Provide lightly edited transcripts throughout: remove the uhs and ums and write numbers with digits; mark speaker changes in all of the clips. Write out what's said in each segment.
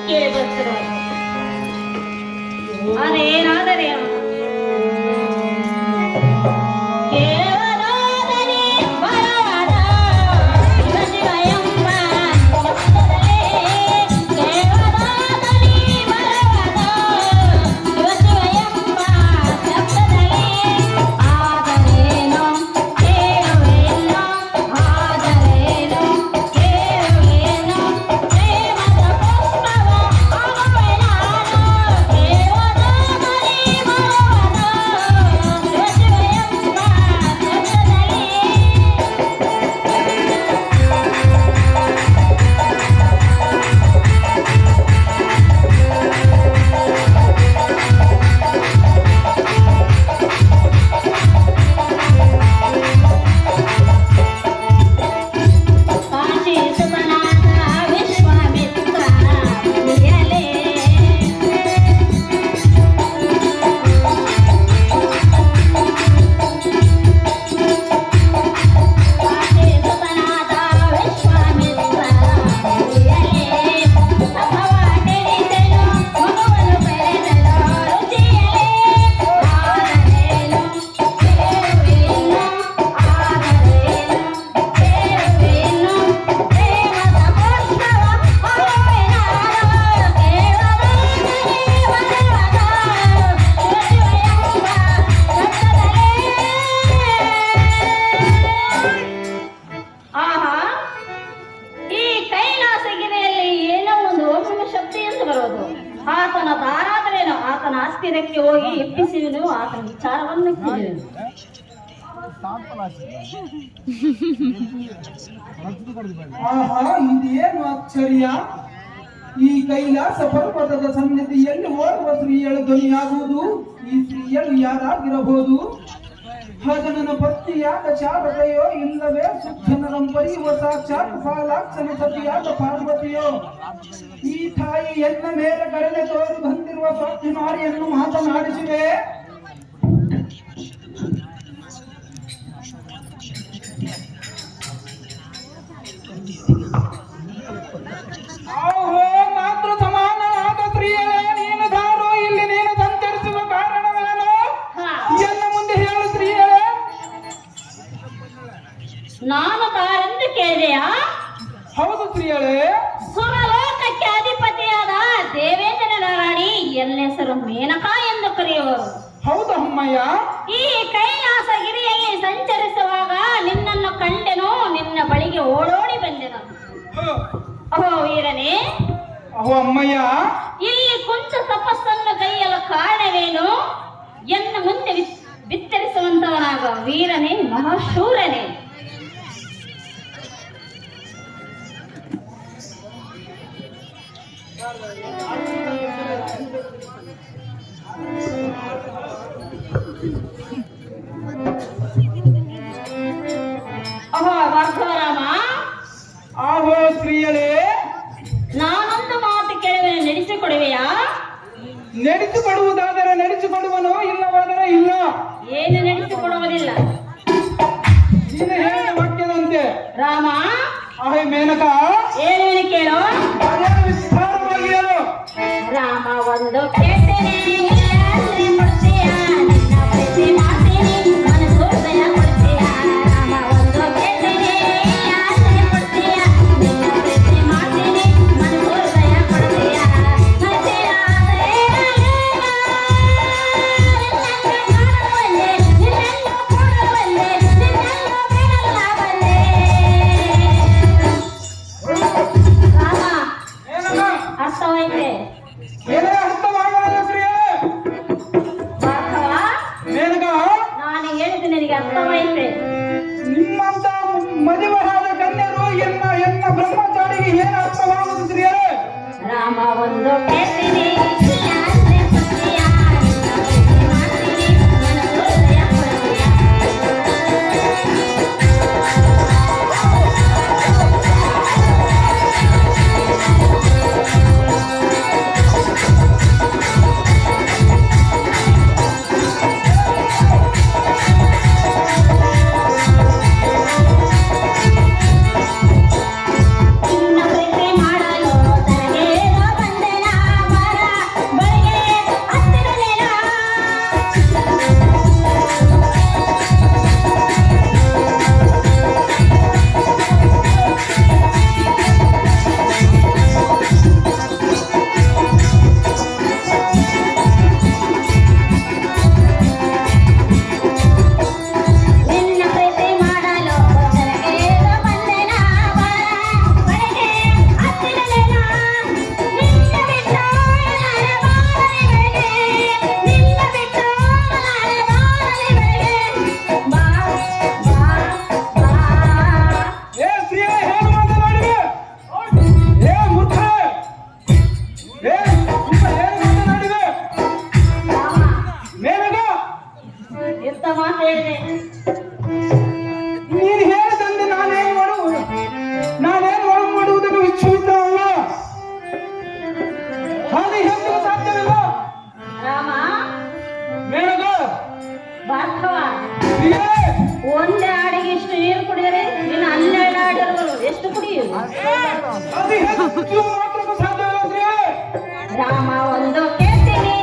Speaker 1: ಕೇಳಿ ಬರ್ತಿರೋದು ಅದೇನಾದರೆ ಆತನ ದಾರಾದರೇನು ಆತನ ಆಸ್ತಿರಕ್ಕೆ ಹೋಗಿ ಎಪ್ಪಿಸಿದನು ಆತನ ವಿಚಾರವನ್ನು ಕೇಳಿದನು
Speaker 2: ಇದೇನು ಆಶ್ಚರ್ಯ ಈ ಕೈಲಾಸ ಪರ್ವತದ ಸನ್ನಿಧಿಯಲ್ಲಿ ಓರ್ವ ಸ್ತ್ರೀಯಳ ಧ್ವನಿಯಾಗುವುದು ಈ ಸ್ತ್ರೀಯಳು ಯಾರಾಗಿರಬಹುದು ಭಜನನ ಪತ್ನಿಯಾದ ಶಾರದೆಯೋ ಇಲ್ಲವೇ ಸುಜ್ಜನರಂಪರಿಯುವ ಸಾಕ್ಷಾತ್ ಫಾಲಾಕ್ಷನ ಸತಿಯಾದ ಪಾರ್ವತಿಯೋ ಈ ತಾಯಿ ಎನ್ನ ಮೇಲೆ ಕರುಣೆ ತೋರಿ ಬಂದಿರುವ ಸ್ವಾಭಿಮಾನಿಯನ್ನು ಮಾತನಾಡಿಸಿದೆ ಆಹೋ ಮಾತೃ ಸಮಾನವಾದ ಸ್ತ್ರೀಯರೇ ನೀನು ದಾರು ಇಲ್ಲಿ ನೀನು ಸಂಚರಿಸುವ ಕಾರಣವೇನು ಎನ್ನ ಮುಂದೆ ಹೇಳು ಸ್ತ್ರೀಯರೇ
Speaker 1: ನಾನು ತಾರೆಂದು ಕೇಳಿದೆಯಾ
Speaker 2: ಹೌದು ಸ್ತ್ರೀಯರೇ
Speaker 1: ಸುರಲೋಕಕ್ಕೆ ಅಧಿಪತಿಯಾದ ದೇವೇಂದ್ರನ ರಾಣಿ ಎನ್ನ ಹೆಸರು ಮೇನಕಾ ಎಂದು ಕರೆಯುವರು
Speaker 2: ಹೌದು ಅಮ್ಮಯ್ಯ
Speaker 1: ಈ ಕೈಲಾಸಗಿರಿಯಲ್ಲಿ ಸಂಚರಿಸುವಾಗ ನಿನ್ನನ್ನು ಕಂಡೆನು ನಿನ್ನ ಬಳಿಗೆ ಓಡೋಡಿ ಬಂದೆನು ಅಹೋ ವೀರನೇ
Speaker 2: ಅಹೋ ಅಮ್ಮಯ್ಯ
Speaker 1: ಇಲ್ಲಿ ಕುಂತ ತಪಸ್ಸನ್ನು ಕೈಯಲು ಕಾರಣವೇನು ಎನ್ನ ಮುಂದೆ ಬಿತ್ತರಿಸುವಂತವನಾಗ ವೀರನೇ ಮಹಾಶೂರನೇ ಅಹೋ ವಾಸ್ತವರಾಮ
Speaker 2: ಆಹೋ ಸ್ತ್ರೀಯರೇ
Speaker 1: ನಾನೊಂದು ಮಾತು ಕೇಳುವೆ ನಡೆಸಿಕೊಡುವೆಯಾ
Speaker 2: ನಡೆಸಿಕೊಡುವುದಾದರೆ ನಡೆಸಿಕೊಡುವನು ಇಲ್ಲವಾದರೆ ಇಲ್ಲ
Speaker 1: ಏನು ನಡೆಸಿಕೊಡುವುದಿಲ್ಲ
Speaker 2: ನೀನು ಹೇಳಿದ ವಾಕ್ಯದಂತೆ
Speaker 1: ರಾಮ
Speaker 2: ಆಹೇ ಮೇನಕಾ
Speaker 1: ಏನು ಕೇಳೋ
Speaker 2: ವಿಸ್ತಾರವಾಗಿ ಹೇಳು
Speaker 1: ರಾಮ ಒಂದು ಕೇಳ್ತೇನೆ ಕೊಡ್ತೀಯ ನಿನ್ನ ಪ್ರೀತಿ ಮಾಡ್ತೀನಿ ಮನಸ್ಸು ದಯ ಕೊಡ್ತೀಯ ರಾಮ ಒಂದು ಕೇಳ್ತೇನೆ ಆಸೆ ಕೊಡ್ತೀಯ ನಿನ್ನ ಪ್ರೀತಿ ಮಾಡ್ತೀನಿ ಮನಸ್ಸು ದಯ ಕೊಡ್ತೀಯ ಅರ್ಥವೈತೆ
Speaker 2: ಏನೇ ಅರ್ಥವಾಗಲ್ಲ ಸ್ತ್ರೀಯರೇ
Speaker 1: ಭಾರ್ಗವ
Speaker 2: ಮೇನಕಾ
Speaker 1: ನಾನು ಹೇಳಿದ್ದು ನಿನಗೆ ಅರ್ಥವೈತೆ
Speaker 2: ನಿಮ್ಮಂತ ಮದುವೆಯಾದ ಕನ್ಯರು ಎನ್ನ ಬ್ರಹ್ಮಚಾರಿಗೆ ಏನು ಅರ್ಥವಾಗುವುದು ಸ್ತ್ರೀಯರೇ
Speaker 1: ರಾಮ ಒಂದು ಕೇಳ್ತೀನಿ ಆಸೆ ಕೊಡ್ತೀಯ ನಿನ್ನ ಪ್ರೀತಿ ಮಾಡ್ತೀನಿ ಮನಸ್ಸು ದಯ ಕೊಡ್ತೀಯ ನಿನ್ನ ಪ್ರೀತಿ ಮಾಡಲು ತನಗೇನೋ ಬಂದೆನ
Speaker 2: ಏ ತುಂಬ ಏನು ಮಾತನಾಡಿದೆ
Speaker 1: ರಾಮ
Speaker 2: ಮೇನಗ
Speaker 1: ಎಂತ ಮಾತು ಹೇಳಿದೆ?
Speaker 2: ನೀನು ಹೇಳಿದಂತೆ ನಾನೇನು ಮಾಡುವುದನ್ನು ಇಚ್ಛಿಸುತ್ತಲ್ಲ ಹಾಗೆ ಹೇಳಲು ಸಾಧ್ಯವಿಲ್ಲ
Speaker 1: ರಾಮ
Speaker 2: ಮೇನಗ
Speaker 1: ಭಾರ್ಗವ
Speaker 2: ಪ್ರಿಯೇ
Speaker 1: ಒಂದೇ ಆಡಿಗೆ ಇಷ್ಟು ನೀರು ಕುಡಿದರೆ ಇನ್ನು 12 ಆಡಿಗಳು ಎಷ್ಟು ಕುಡಿಯುವುದು?
Speaker 2: ಅದು ಹೆಚ್ಚು ಮಾತ್ರಕ್ಕೂ ಸಾಧ್ಯವಿಲ್ಲ ಪ್ರಿಯೇ
Speaker 1: ರಾಮ ಒಂದು ಕೇಳ್ತೀನಿ,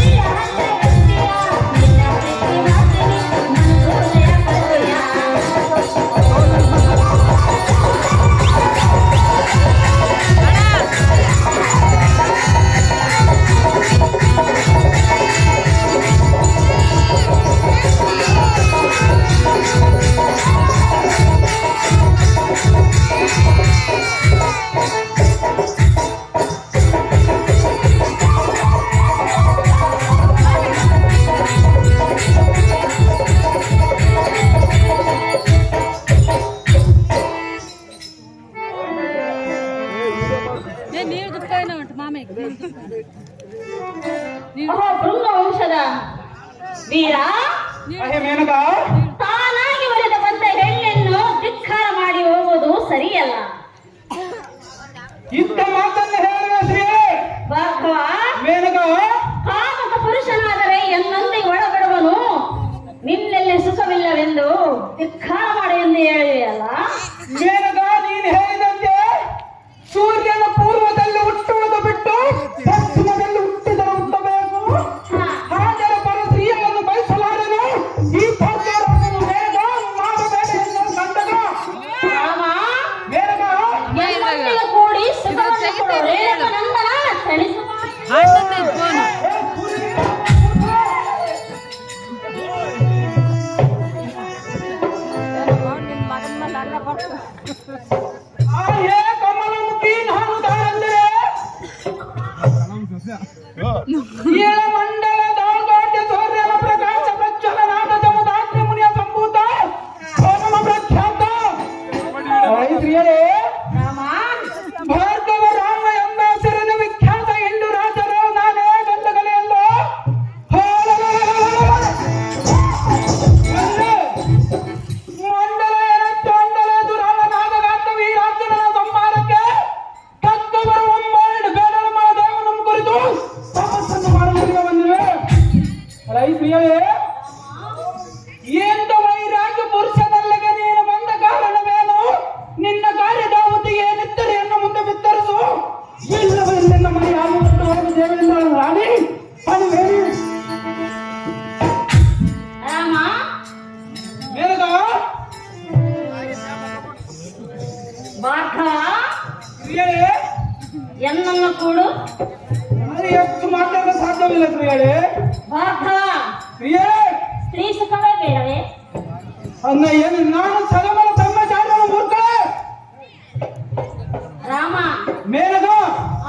Speaker 1: ಇಲ್ಲ ಅಂದ್ರೆ ಗೊತ್ತಿಲ್ಲ. ನಿನ್ನ ಪ್ರೀತಿ ಮಾಡ್ತೀನಿ, ನನ್ನ ಹೃದಯ ಕೊಡುವೆಯಾ? ಅಹೋ ಭೃಂಗ ವಂಶದ ವೀರ,
Speaker 2: ಅಹೇ ಮೇನಗ
Speaker 1: ತಾನಾಗಿ ಒಲಿದ ಬಂದ ಹೆಣ್ಣನ್ನು ಧಿಕ್ಕಾರ ಮಾಡಿ ಹೋಗುವುದು ಸರಿಯಲ್ಲ.
Speaker 2: ಇಂಥ ಮಾತನ್ನು ಹೇಳುವ ಶ್ರೀಯೇ
Speaker 1: ಭಾರ್ಗವ
Speaker 2: ಮೇನಗ
Speaker 1: ಕಾಮಕ ಪುರುಷನಾದರೆ ಎನ್ನೊಂದಿಗೆ ಒಳಬಡುವನು, ನಿನ್ನೆಲ್ಲಿ ಸುಖವಿಲ್ಲವೆಂದು ಧಿಕ್ಕಾರ ಮಾಡಿ ಎಂದು ಹೇಳಿದೆಯಲ್ಲ.
Speaker 2: ಮೇನಗ ನೀನು ಹೇಳಿದಂತೆ ಸೂರ್ಯನ ಪೂರ್ವದಲ್ಲಿ ಹುಟ್ಟುವುದು ಬಿಟ್ಟು ಪಶ್ಚಿಮದಲ್ಲಿ ಹುಟ್ಟಿದರೆ ಹುಟ್ಟಬೇಕು. ಹಾಗೆಯೇ ಪರ ಸ್ತ್ರೀಯನ್ನು ಬಯಸಲಾರನು ಈ ಪದ್ಯವನ್ನು ಮೇನಗ ಮಾಡಬೇಡ ಎಂದು ಕಂಡಗ
Speaker 1: ರಾಮ
Speaker 2: ಮೇನಗ
Speaker 1: ಎನ್ನೊಂದಿಗೆ ಕೂಡಿ ಸುಖವನ್ನು ಕೊಡು ರೇಣುಕನಂದನ ತಣಿಸು.
Speaker 2: ಆಹೇ ಕಮಲಮುಖಿ ನಾನು ತಾನೆಂದರೆ ಮಂಡಲ ದಾಲ್ಗಾಟ್ಯ ಸೂರ್ಯನ ಪ್ರಕಾಶ ಪ್ರಜ್ವಲ ನಾಟದ ಮುದಾಗ್ನಿ ಮುನಿಯ ಸಂಭೂತ ಸೋಮನ ಪ್ರಖ್ಯಾತ ಸ್ತ್ರೀಯರೇ
Speaker 1: ರಾಮ
Speaker 2: ಭಾರ್ಗವ ರಾಮ ಎಂಬ ಹೆಸರಿನ ವಿಖ್ಯಾತ ಎಂಟು ರಾಜರು ನಾನೇ ಗಂಧಗಲೆ ಎಂದು ಮಂಡಲ ಎರಟ್ಟು ಅಂಡಲ ದುರಾಳ ನಾಗಗಾತ ವೀರಾರ್ಜುನನ ಸಂಹಾರಕ್ಕೆ ತಕ್ಕ ಬರುವ ಬೇಡರ ದೇವನ ಕುರಿತು ತಪಸ್ಸನ್ನು ಮಾಡಲು ಬಂದಿವೆ. ಸ್ತ್ರೀಯರೇ ಎಂತ ವೈರಾಗ್ಯ ಪುರುಷನಲ್ಲಿಗೆ ನೀನು ಬಂದ ಕಾರಣವೇನು? ನಿನ್ನ ಕಾರ್ಯದಾವತಿ ಏನಿದ್ದರೆ ಎನ್ನ ಮುಂದೆ ಬಿತ್ತರಿಸು. ಇಲ್ಲವೇ ನಿನ್ನ ಮನೆ ಆಗುವಂತ ಹೋಗಿ ದೇವರಿಂದ ರಾಣಿ ಅದು ಹೇಳಿ
Speaker 1: ರಾಮ
Speaker 2: ಮೇನಗ
Speaker 1: ಭಾರ್ಗವ
Speaker 2: ಸ್ತ್ರೀಯರೇ
Speaker 1: ಎನ್ನನ್ನು ಕೂಡು.
Speaker 2: ನನಗೆ ಹೆಚ್ಚು ಮಾತಾಡಲು ಸಾಧ್ಯವಿಲ್ಲ ಸ್ತ್ರೀಯರೇ.
Speaker 1: ಭಾರ್ಗವ
Speaker 2: ಸ್ತ್ರೀಯೇ
Speaker 1: ಸ್ತ್ರೀ ಸುಖವೇ ಬೇಡವೇ?
Speaker 2: ಅನ್ನ ಏನು ನಾನು ಸಗಮನ ಬ್ರಹ್ಮಚಾರ್ಯನ ಮೂರ್ಖ
Speaker 1: ರಾಮ
Speaker 2: ಮೇನಗ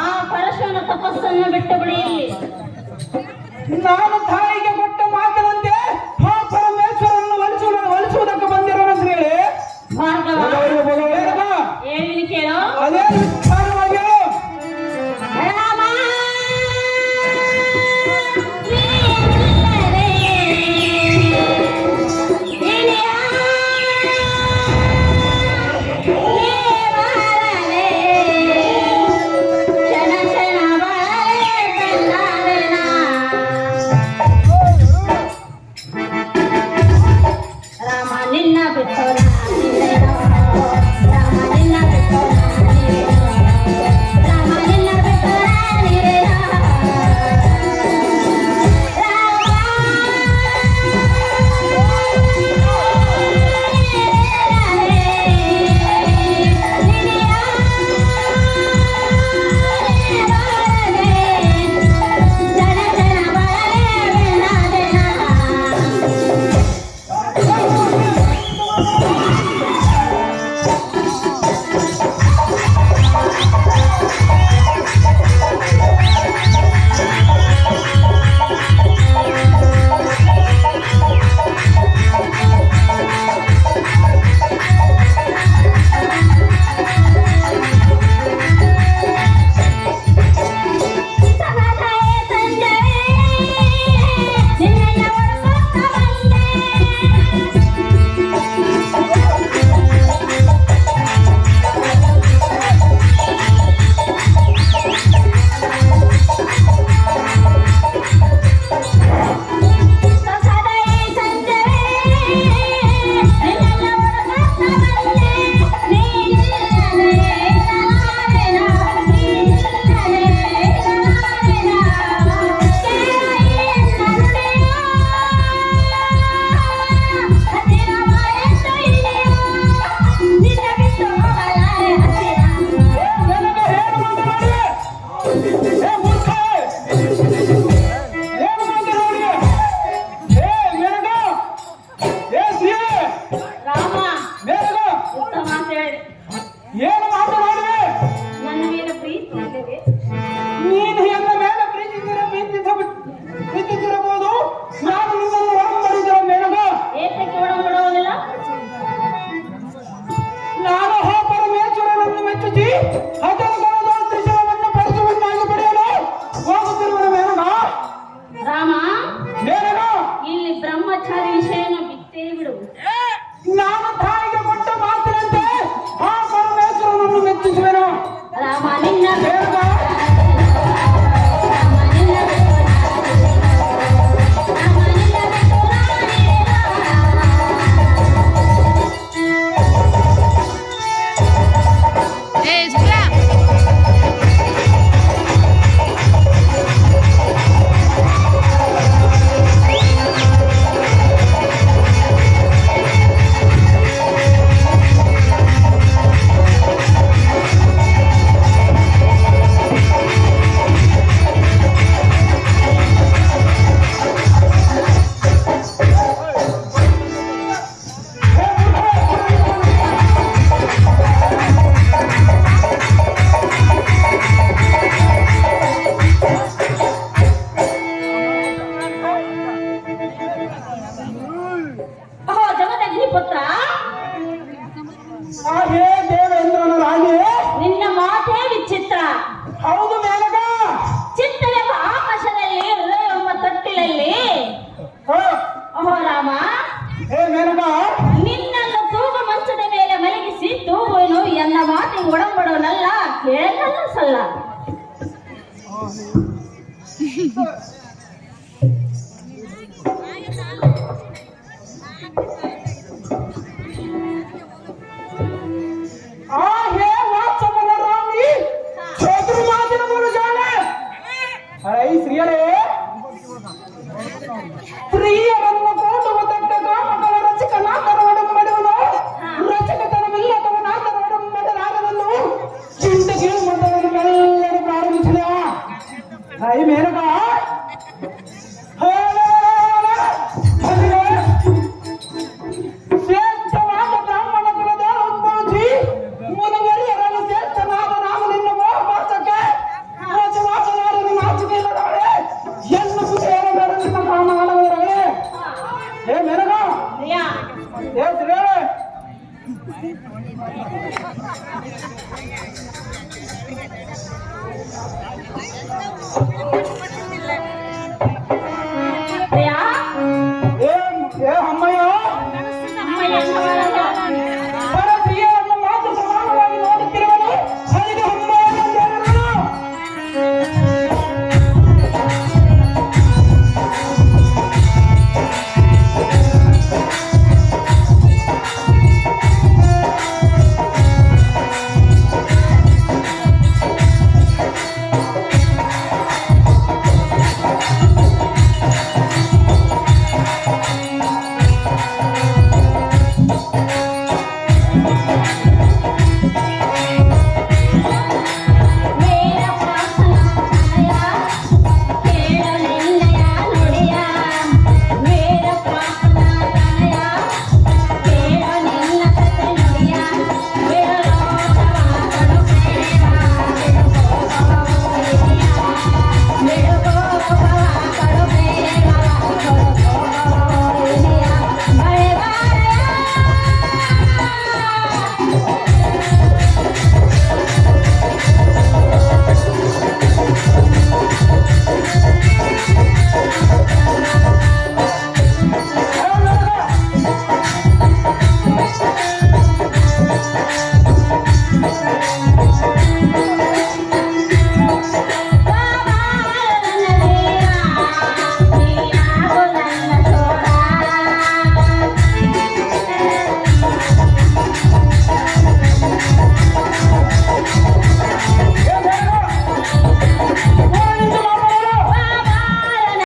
Speaker 1: ಆ ಪರಶುವನ ತಪಸ್ಸನ್ನು ಬಿಟ್ಟು ಬಿಡಿ. ಇಲ್ಲಿ
Speaker 2: ನಾನು ತಾಯಿಗೆ ಕೊಟ್ಟ ಮಾತಿನಂತೆ ಆ ಪರಮೇಶ್ವರನ್ನು ಒಲಿಸುವುದಕ್ಕೆ ಬಂದಿರೋಣ ಸ್ತ್ರೀಯರೇ.
Speaker 1: ಭಾರ್ಗವ
Speaker 2: ಮೇನಗ
Speaker 1: ಹೇಳಿನ ಕೇಳು.
Speaker 2: ಅದೇ ವಿಸ್ತಾರವಾಗಿ ಹೇಳು.
Speaker 1: ರಾಮ ನೀನಿಲ್ಲದೆ ಇನಿಯ
Speaker 2: हे वात्समन रामी चतुर्मादिन बोल जाने अरे श्रीयरे ಸ್ತ್ರೀಯರನ್ನು ಕೋಟುವುದಕ್ಕೆ ಕಾಮಕವ ರಸಿಕನಾಥರೊಡಂಬಡುವನು ರಸಿಕತನವಿಲ್ಲದವನಾಥರೊಡಂಬಡಲಾಗದನ್ನು ಚಿಂತೆಗೆ ಮೊದಲನ್ನು ಮೆಲ್ಲನೆ ಪ್ರಾರಂಭಿಸಿದ ಹೈ ಮೇನಕ ಶ್ರೇಷ್ಠವಾದ ಬ್ರಾಹ್ಮಣ ಕುಲದ ಉದ್ಭವಿಸಿ ಮುದುವರಿಯರನ್ನು ಶ್ರೇಷ್ಠನಾದ ನಾನು ನಿನ್ನ ಮೋಹಪಾಸಕ್ಕೆ ಮೋಸವಾಗಲಾರನು ನಾಚಿಕೆ ಇಲ್ಲದವಳೆ ಎನ್ನು ಕುಸಿಯರ ಬೆರಳಿನ ಕಾಣವರವರೇ ಹೇ ಮೇನಕ
Speaker 1: ಪ್ರಿಯಾ
Speaker 2: ಹೇ ಶ್ರೀಯರೇ
Speaker 3: Thank you.